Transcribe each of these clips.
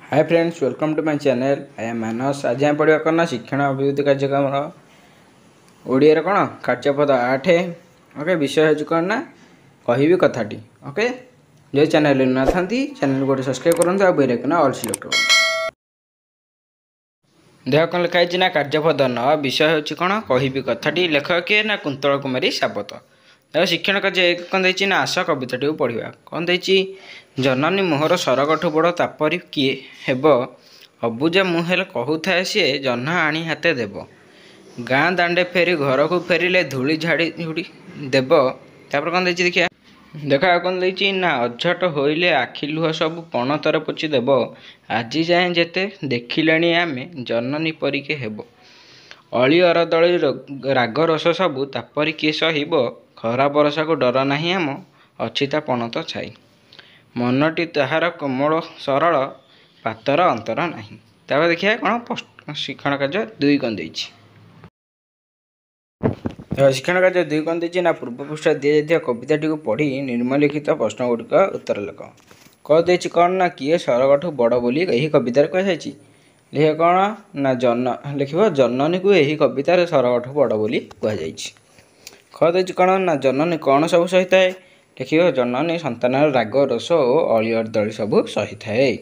Hi friends, welcome to my channel. I am Manas. आज आम पढ़ा करना शिक्षण अभिवृद्धि कार्यक्रम ओडिया कौन कार्यपद 8। ओके, विषय हो कौन ना कहबी कथाटी। ओके, जो चैनल ना था चैनल गोटे सब्सक्राइब करूँ आ बेल आइकन ऑल सिलेक्ट कर देह कौन लिखाई ना कार्यपद 9 विषय हो कौन कहबी कथाटी। लेखक किए ना कुंतल कुमारी साबत। शिक्षण कार्य एक कौन देती ना आस कविताटी पढ़ा कौन देती। जननी मोहर सरगठु बड़ तापरी किए हेब अबुजा मुहेल कहूए सी जह्न आनी हाते देव। गाँ दांडे फेरी घर को फेरिले धूली झाड़ी झुड़ी देव। तापर कौन देती देखिए देखा कौन देती ना अझट होइले आखि लुह सब पणतर पोछि देव। आज जाए जेते देखिले आमे जननी परिके हेब। अली अरदली राग रस सबू तापरी किए सहिब। खरा बरसा को डर नहीं आम अछिता पणत छाई। मनटी ताहार कोमल सरल पातर अंतर नहीं। तापर देखिए कौन शिक्षण कार्य 2 कौन देती। शिक्षण कार्य 2 कौन देती ना पूर्व पृष्ठ दी जाता कविताटी को पढ़ी निम्नलिखित प्रश्न गुड़िक उत्तर लिख। कह देती कौन ना किए सरगठु बड़ बोली यही कवितार कहुई। लिखे कौन ना लिख जननी को यही कवितार सरगठु बड़ बोली कहुई। कह देती कौन ना जननी कौन सब सही थाए। लिख जननी संतान राग रस और अली अरदली सबू सही थाए।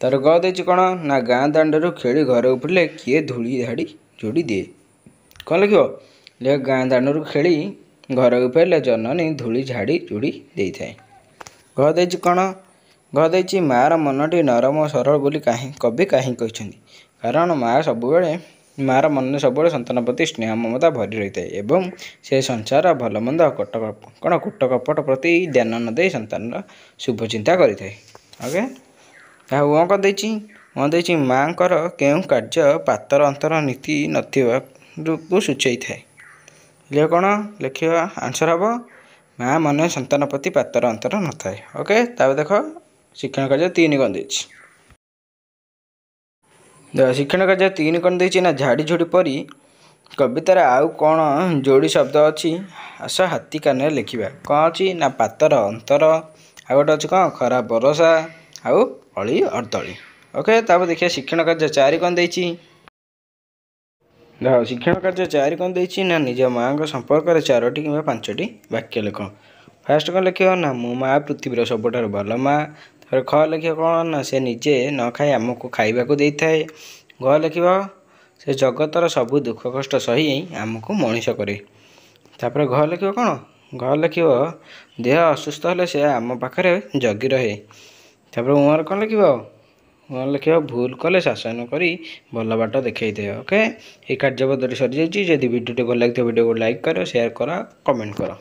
तार ग देती कौन ना गाँ दांडू खेली घर उपड़े किए धूली झाड़ी जोड़ी दिए। कौन लिख लिख गाँ दांडू खेली घर उपड़े जननी धूली झाड़ी जोड़ी दे थाए। ग देती कौन ग देती मार मनटी नरम सरल बोली कवि कहीं कहते। कारण माँ सब मार मन सब संतान प्रति स्नेह ममता भरी रही है एवं से संसार भल मंद कौन कूट कपट प्रति ध्यान न दे संतान शुभ चिंता करें। ओके, वहाँ कौन देती माँ क्यों कार्य पातर अंतर नीति नथिबा सूचाई थाए। लिख कौन लिख आंसर हम माँ मन संतान प्रति पातर अंतर न थाए। ओके, तापर देख शिक्षण कार्य 3 कौन देती। शिक्षण कार्य 3 कौन देती ना झाड़ी झुड़ी परी कवितार आउ कौन जोड़ी शब्द अच्छी आस हाथी कान लिखा कौन अच्छी ना पातर अंतर आ गोटे अच्छी कौन खरा बरसा आउ अली अरदली। ओके, तापर देखिए शिक्षण कार्य 4 कौन देती। देख शिक्षण कार्य 4 कौन देती ना निज माँ संपर्क में 4टी कि 5टी वाक्य लिख। फास्ट कौन लिख ना मो माँ पृथ्वीर सबुठार भल माँ। तापर ख लिख कौन ना से निजे न खाई आमको खाइबा को देई थाए। घ लिख से जगतर सबू दुख कष्ट सही आमको मनीष करे। तापर घ लिख कौन घ लिख देह असुस्थ हेले से आम पाखे जगी रहे। तापर उमर कौन लिख लिख भूल कले शासन करी भल बाट देखई दे। ओके, ये कार्यपद्धति सरी जाइए। जदि वीडियो भल लगे वीडियो को लाइक कर शेयर कर कमेंट कर।